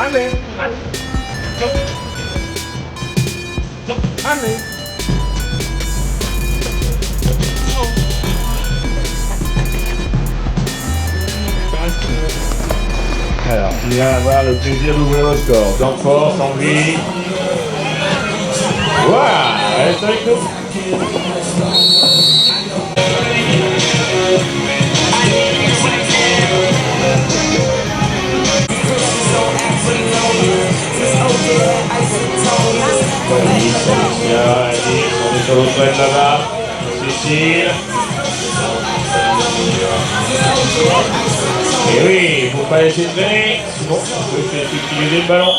Allez. Allez. Alors, il va avoir le plaisir d'ouvrir le score. Blanquefort, Chambly. Voilà, reste avec nous. On est sur l'autre end là-bas. Cécile. Et oui, il ne faut pas laisser traîner. Bon, on peut utiliser le ballon.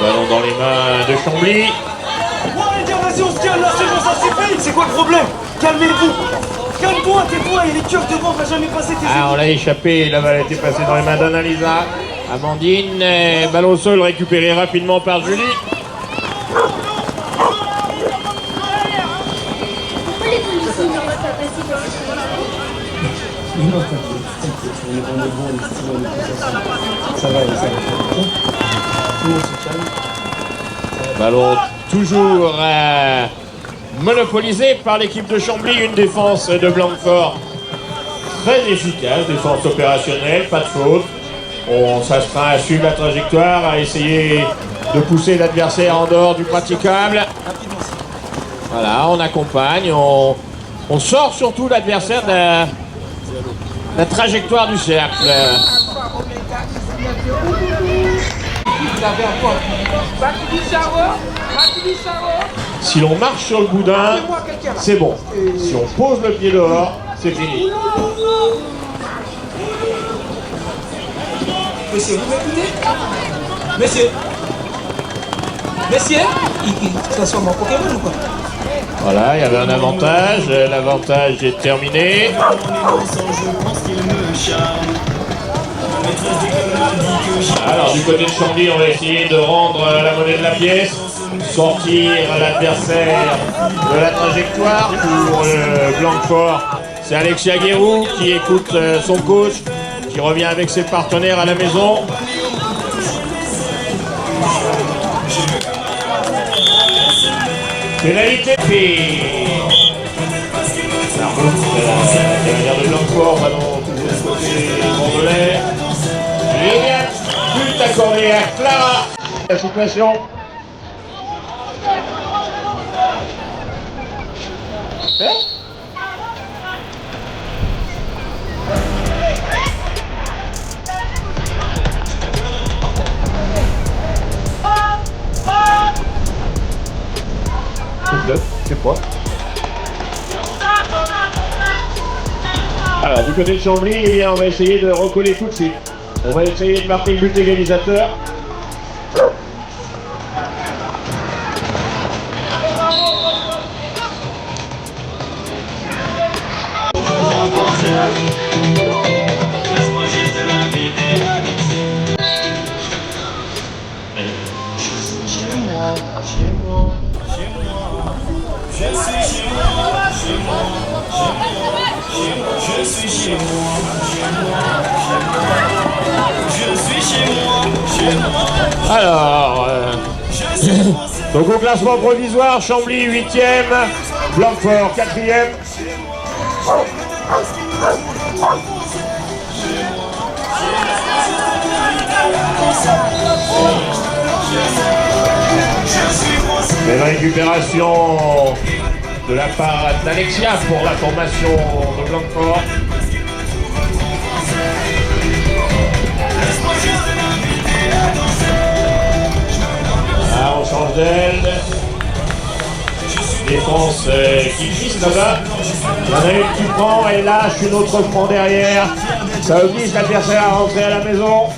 Ballon dans les mains de Chambly. Vas-y, on se calme là, c'est bon, ça suffit. C'est quoi le problème? Calmez-vous. Calme-toi, tais-toi, il y a les cœurs devant, on va jamais passer tes Ah, on l'a échappé, la balle a été passée dans les mains d'Annalisa. Amandine, ballon au sol récupéré rapidement par Julie. Ballon toujours monopolisé par l'équipe de Chambly, une défense de Blanquefort très efficace, défense opérationnelle, pas de faute. On s'astreint à suivre la trajectoire, à essayer de pousser l'adversaire en dehors du praticable. Voilà, on accompagne, on sort surtout l'adversaire de la trajectoire du cercle. Si l'on marche sur le boudin, c'est bon. Si on pose le pied dehors, c'est fini. Monsieur, vous m'écoutez? Monsieur? Monsieur? Il se transforme en Pokémon ou quoi? Voilà, il y avait un avantage. L'avantage est terminé. Alors, du côté de Chambly, on va essayer de rendre la monnaie de la pièce, sortir l'adversaire de la trajectoire pour Blanquefort. C'est Alexia Guérou qui écoute son coach, qui revient avec ses partenaires à la maison. Pénalité. La route de la gare de Blanquefort, ballon toujours côté Bordelais. Génial, but accordé à Clara. La situation. C'est quoi? Alors, du côté de Chambly, eh bien, on va essayer de recoller tout de suite. On va essayer de marquer le but égalisateur. Alors, donc au classement provisoire, Chambly 8e, Blanquefort 4e. Belle récupération de la part d'Alexia pour la formation de Blanquefort. Là, on change d'aile. Défense qui glisse là-bas. Il y en a une qui prend et lâche, une autre prend derrière. Ça oblige l'adversaire à rentrer à la maison.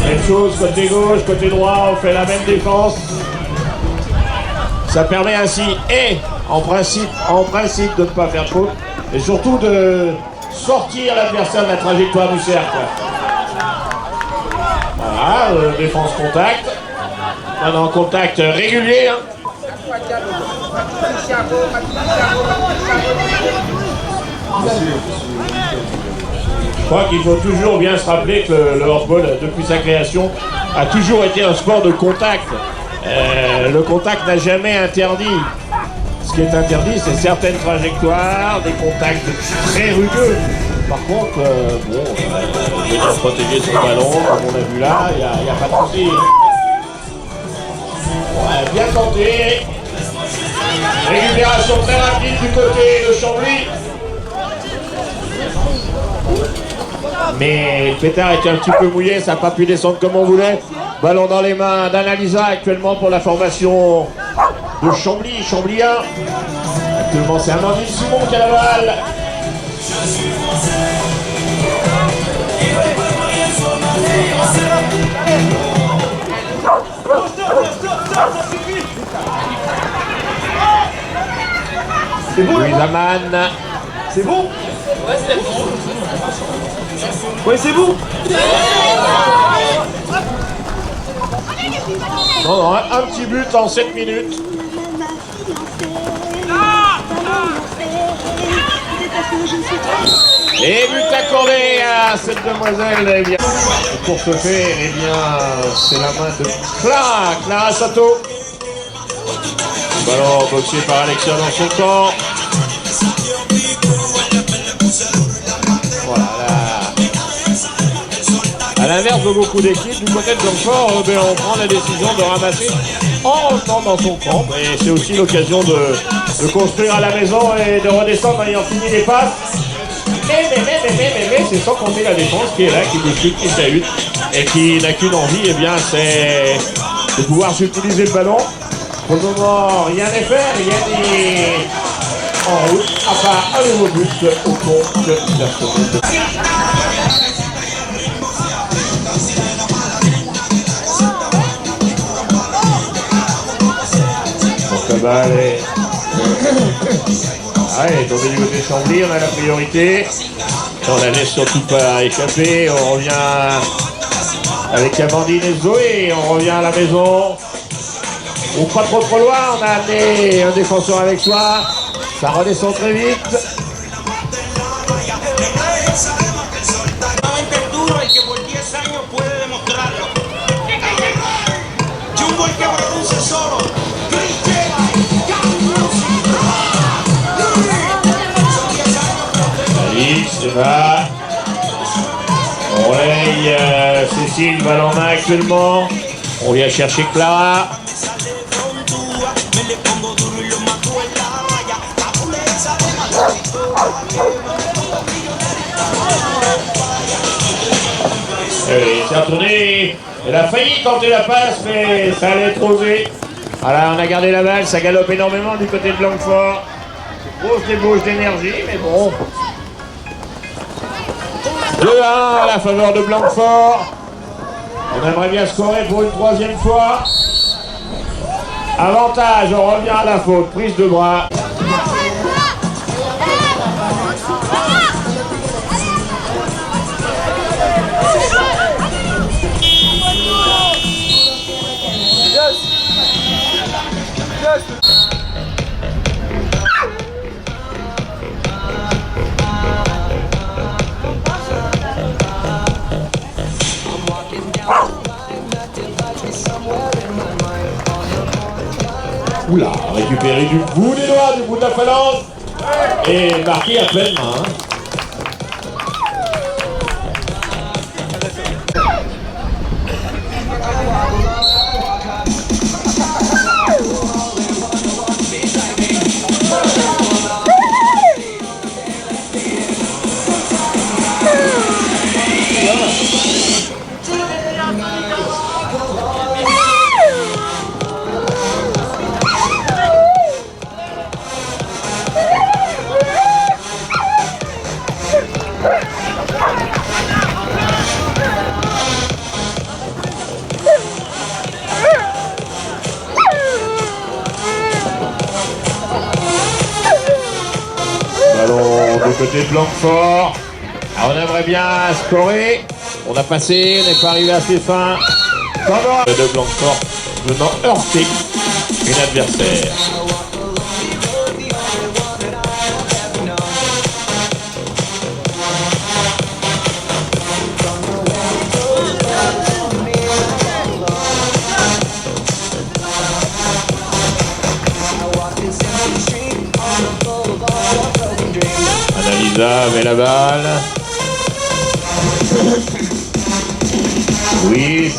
Même chose côté gauche, côté droit, on fait la même défense. Ça permet ainsi, en principe de ne pas faire de faute, et surtout de sortir l'adversaire de la trajectoire du cercle. Voilà, défense contact. Maintenant contact régulier. Hein. Je crois qu'il faut toujours bien se rappeler que le handball, depuis sa création, a toujours été un sport de contact. Le contact n'a jamais interdit. Ce qui est interdit, c'est certaines trajectoires, des contacts très rugueux. Par contre, venir protéger son ballon, comme on a vu là, il n'y a pas de souci. Ouais, bien tenté. Récupération très rapide du côté de Chambly. Mais le pétard était un petit peu mouillé, ça n'a pas pu descendre comme on voulait. Ballon dans les mains d'Annalisa actuellement pour la formation de Chambly, Chambly 1. Actuellement c'est Amandine Simon qui a la balle. C'est bon, Louise Aman. c'est bon? Ouais, c'est bon. Ouais, c'est bon. Non, non, un petit but en 7 minutes. Et but accordé à cette demoiselle. Eh bien, pour ce faire, eh bien, c'est la main de Clara Sato. Ballon boxé par Alexia dans son camp. Voilà, là. À l'inverse de beaucoup d'équipes, du côté de Blanquefort, on prend la décision de ramasser en rentrant dans son camp. Et c'est aussi l'occasion de construire à la maison et de redescendre en ayant fini les passes. Mais, c'est sans compter la défense qui est là, qui discute, qui chahute et qui n'a qu'une envie, eh bien, c'est de pouvoir utiliser le ballon. Pour le moment, rien n'est fait, rien n'est en route, à part un nouveau but au compte de la seconde. Donc la balle est... Allez, tombé du côté de Chambly, on a la priorité. On la laisse surtout pas échapper. On revient avec Amandine et Zoé. On revient à la maison. Ou pas trop loin. On a amené un défenseur avec soi. Ça redescend très vite. C'est là. On relaye Cécile, balle en main actuellement. On vient chercher Clara. C'est retourné. Elle a failli tenter la passe, mais ça allait être osé. Voilà, on a gardé la balle, ça galope énormément du côté de Blanquefort. Grosse débauche d'énergie, mais bon. 2-1 à la faveur de Blanquefort. On aimerait bien scorer pour une troisième fois. Avantage, on revient à la faute. Prise de bras. Oula, récupéré du bout des doigts, du bout de la phalange. Et marqué à pleine main. Ballon du côté de Blanquefort. Ah, on aimerait bien scorer. On a passé, on n'est pas arrivé à ses fins. De Blanquefort venant heurter une adversaire. Nafisa met la balle. Louis.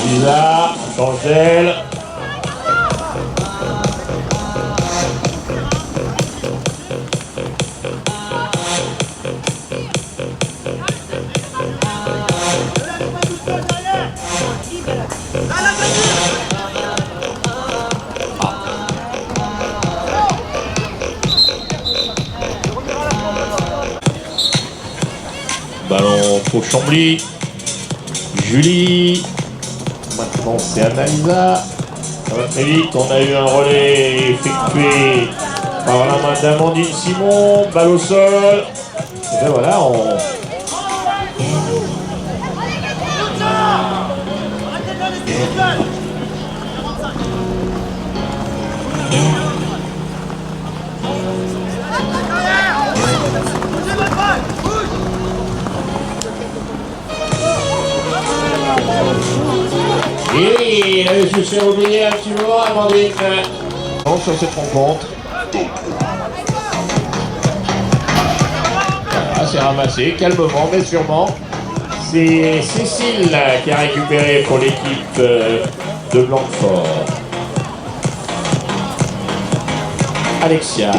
Nafisa, change d'aile. Ballon pour Chambly. Julie. Maintenant c'est Annalisa. Ça va très vite. On a eu un relais effectué par la main d'Amandine Simon. Balle au sol. Et bien voilà, on... Et je me suis oublié un petit moment, Amandine. Sur cette rencontre. Voilà, c'est ramassé, calmement mais sûrement. C'est Cécile qui a récupéré pour l'équipe de Blanquefort. Alexia.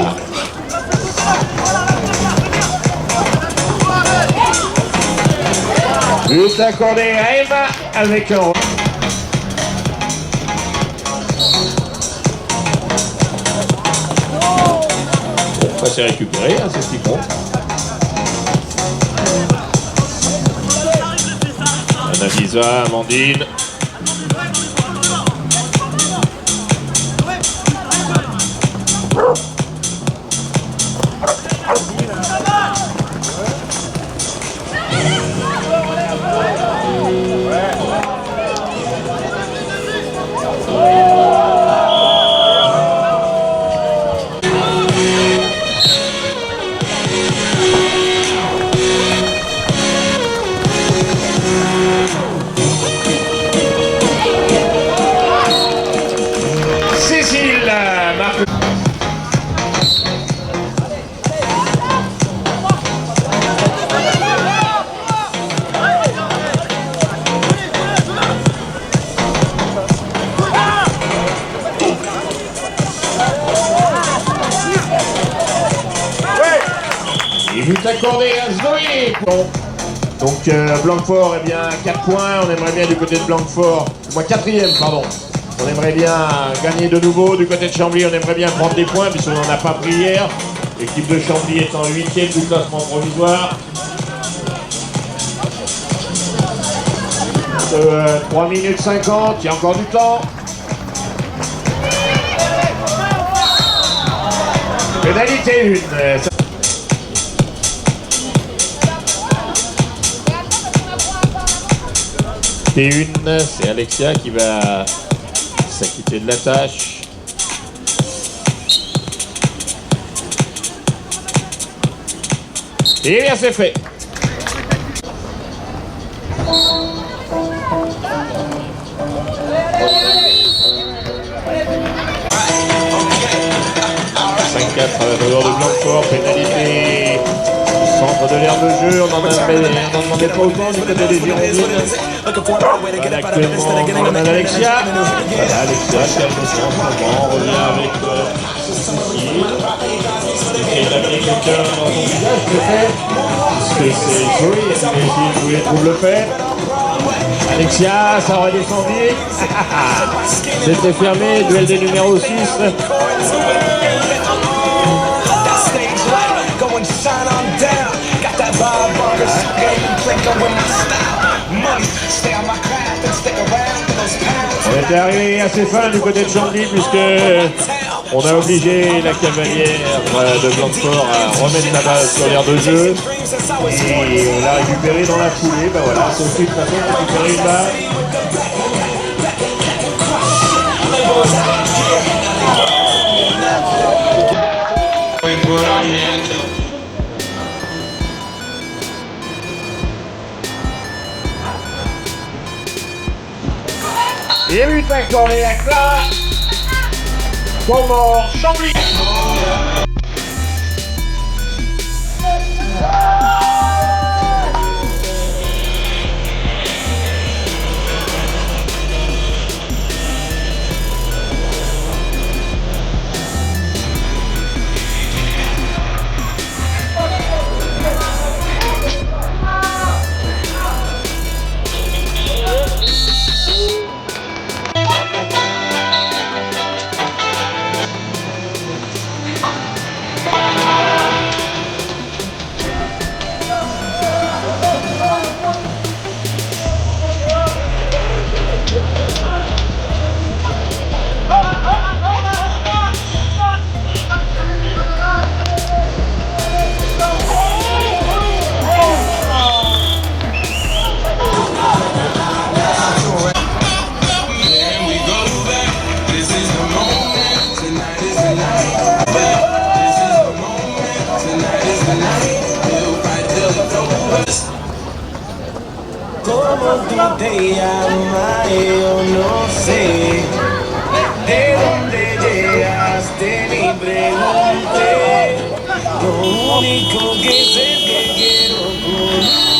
Juste accordé à Emma avec un... Ça s'est récupéré, hein, c'est ce qui compte. Nafisa, Amandine. Et but accordé à Zoé. Donc Blanquefort, eh bien 4 points, on aimerait bien du côté de Blanquefort, moins 4e pardon. On aimerait bien gagner de nouveau, du côté de Chambly on aimerait bien prendre des points puisqu'on n'en a pas pris hier. L'équipe de Chambly est en 8e du classement provisoire. 3 minutes 50, il y a encore du temps. Pénalité 1. Et une, c'est Alexia qui va s'acquitter de la tâche. Et bien c'est fait. À la faveur de Blanquefort, pénalité centre de l'aire de jeu, on n'en demandait pas autant du côté des Girondines. Voilà, actuellement on a Alexia. Voilà, Alexia qui a le en ce moment, on revient avec Cécile. Et d'amener quelqu'un dans son visage peut-être, parce que c'est Zoé, elle voulait trouver le fait. Alexia, ça aurait descendu. C'était fermé, duel des numéros 6. On était arrivé à ses fins du côté de Chambly puisque on a obligé la cavalière de Blanquefort à remettre la balle sur l'aire de jeu et on l'a récupéré dans la foulée. Ben voilà, c'est aussi une façon de récupérer une balle. Et but accordé à Clara. Beaumont, Chambly. ¿Cómo tú te llamas? Yo no sé. ¿De dónde llegaste? Ni pregunté. Lo único que sé es que quiero conocer.